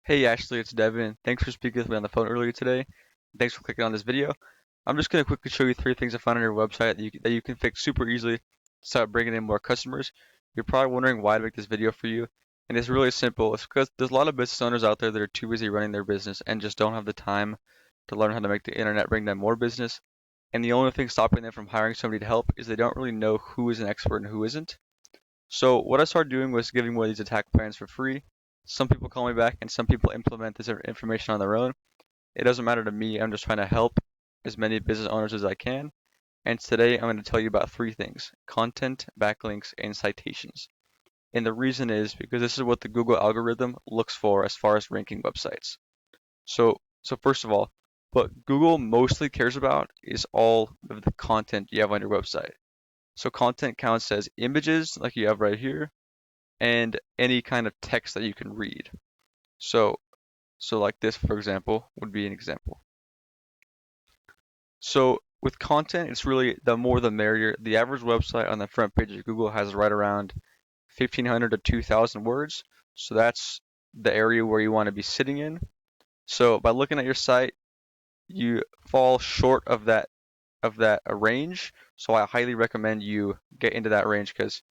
Hey Ashley, it's Devin. Thanks for speaking with me on the phone earlier today. Thanks for clicking on this video. I'm just going to quickly show you three things I found on your website that you can fix super easily to start bringing in more customers. You're probably wondering why I make this video for you, and it's really simple. It's because there's a lot of business owners out there that are too busy running their business and just don't have the time to learn how to make the internet bring them more business. And the only thing stopping them from hiring somebody to help is they don't really know who is an expert and who isn't. So what I started doing was giving away these attack plans for free. Some people call me back and some people implement this information on their own. It doesn't matter to me. I'm just trying to help as many business owners as I can. And today I'm going to tell you about three things: content, backlinks, and citations. And the reason is because this is what the Google algorithm looks for as far as ranking websites. So first of all, what Google mostly cares about is all of the content you have on your website. So content counts as images like you have right here, and any kind of text that you can read. So, so like this, for example, would be an example. So with content, it's really the more the merrier. The average website on the front page of Google has right around 1,500 to 2,000 words. So that's the area where you want to be sitting in. So by looking at your site, you fall short of that range. So I highly recommend you get into that range because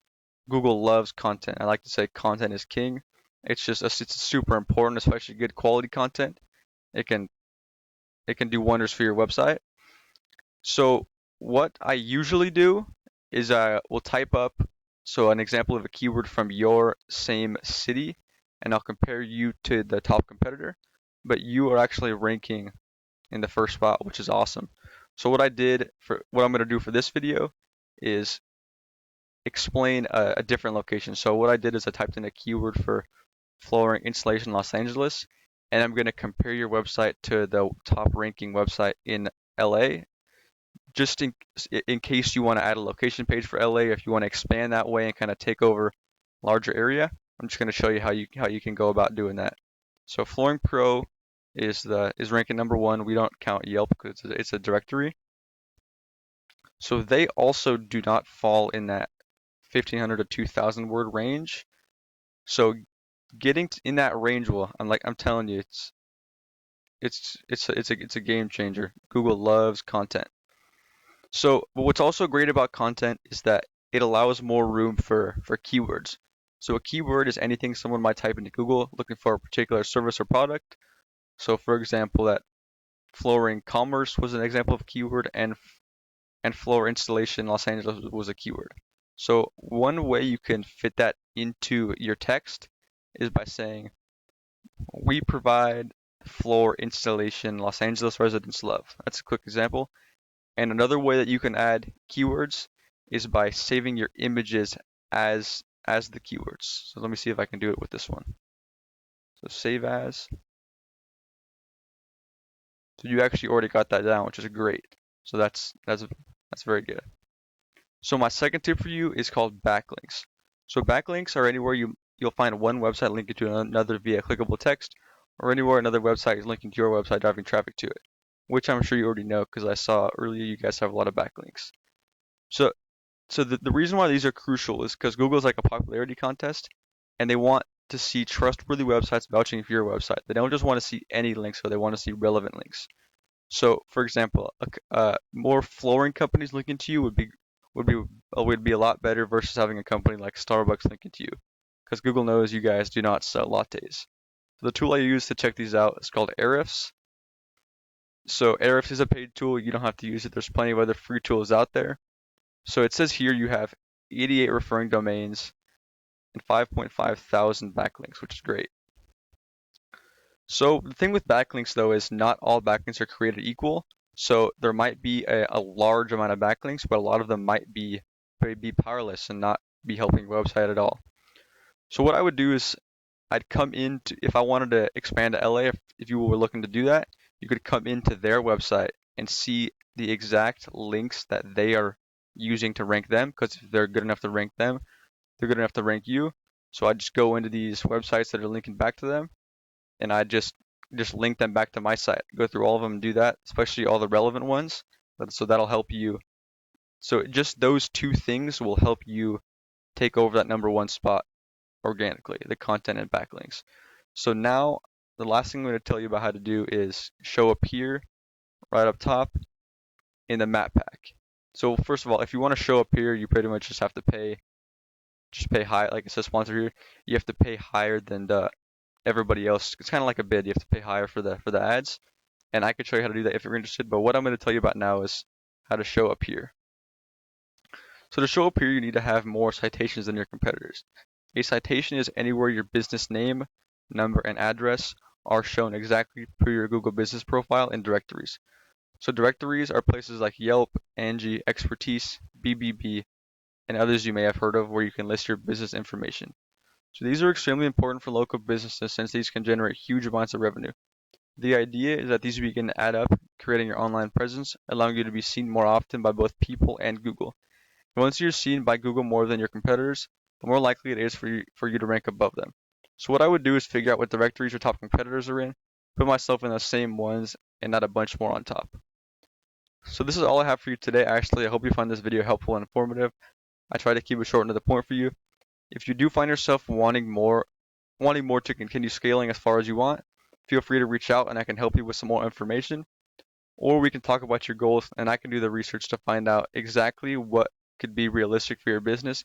Google loves content. I like to say content is king. It's super important, especially good quality content. It can it can do wonders for your website. So what I usually do is I will type up an example of a keyword from your same city, and I'll compare you to the top competitor, but you are actually ranking in the first spot, which is awesome. So what I'm going to do for this video is explain a different location. So what I did is I typed in a keyword for flooring installation Los Angeles, and I'm going to compare your website to the top ranking website in LA, just in case you want to add a location page for LA, if you want to expand that way and kind of take over a larger area. I'm just going to show you how you can go about doing that. So Flooring Pro is ranking number one. We don't count Yelp because it's a directory. So they also do not fall in that 1,500 to 2,000 word range. So getting in that range I'm telling you, it's a game changer. Google loves content. So, but what's also great about content is that it allows more room for keywords. So a keyword is anything someone might type into Google looking for a particular service or product. So for example, that flooring commerce was an example of a keyword, and floor installation Los Angeles was a keyword. So one way you can fit that into your text is by saying, we provide floor installation Los Angeles residents love. That's a quick example. And another way that you can add keywords is by saving your images as the keywords. So let me see if I can do it with this one. So save as. So you actually already got that down, which is great. So that's very good. So my second tip for you is called backlinks. So backlinks are anywhere you'll find one website linking to another via clickable text, or anywhere another website is linking to your website driving traffic to it, which I'm sure you already know because I saw earlier you guys have a lot of backlinks. So so the reason why these are crucial is because Google's like a popularity contest, and they want to see trustworthy websites vouching for your website. They don't just want to see any links, so they want to see relevant links. So, for example, more flooring companies linking to you would be would be a lot better versus having a company like Starbucks linking to you, because Google knows you guys do not sell lattes. So the tool I use to check these out is called Ahrefs. So Ahrefs is a paid tool. You don't have to use it. There's plenty of other free tools out there. So it says here you have 88 referring domains and 5.5 thousand backlinks, which is great. So the thing with backlinks though is not all backlinks are created equal. So there might be a large amount of backlinks, but a lot of them might be powerless and not be helping your website at all. So what I would do is I'd come into, if I wanted to expand to LA, if you were looking to do that, you could come into their website and see the exact links that they are using to rank them, because if they're good enough to rank them, they're good enough to rank you. So I just go into these websites that are linking back to them, and I just link them back to my site. Go through all of them and do that, especially all the relevant ones. So that'll help you. So just those two things will help you take over that number one spot organically, the content and backlinks. So now the last thing I'm going to tell you about how to do is show up here, right up top in the map pack. So first of all, if you want to show up here, you pretty much just have to pay high, like it says sponsor here. You have to pay higher than everybody else. It's kind of like a bid. You have to pay higher for the ads. And I could show you how to do that if you're interested. But what I'm going to tell you about now is how to show up here. So to show up here, you need to have more citations than your competitors. A citation is anywhere your business name, number, and address are shown exactly per your Google Business profile in directories. So directories are places like Yelp, Angie, Expertise, BBB, and others you may have heard of where you can list your business information. So these are extremely important for local businesses since these can generate huge amounts of revenue. The idea is that these begin to add up, creating your online presence, allowing you to be seen more often by both people and Google. Once you're seen by Google more than your competitors, the more likely it is for you to rank above them. So what I would do is figure out what directories your top competitors are in, put myself in the same ones, and not a bunch more on top. So this is all I have for you today, Ashley. I hope you find this video helpful and informative. I try to keep it short and to the point for you. If you do find yourself wanting more to continue scaling as far as you want, feel free to reach out and I can help you with some more information. Or we can talk about your goals and I can do the research to find out exactly what could be realistic for your business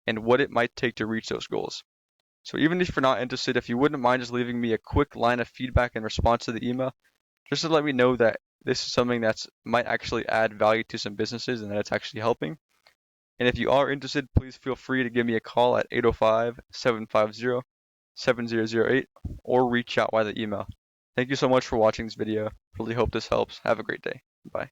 and what it might take to reach those goals. So even if you're not interested, if you wouldn't mind just leaving me a quick line of feedback in response to the email, just to let me know that this is something that might actually add value to some businesses and that it's actually helping. And if you are interested, please feel free to give me a call at 805-750-7008 or reach out via the email. Thank you so much for watching this video. Really hope this helps. Have a great day. Bye.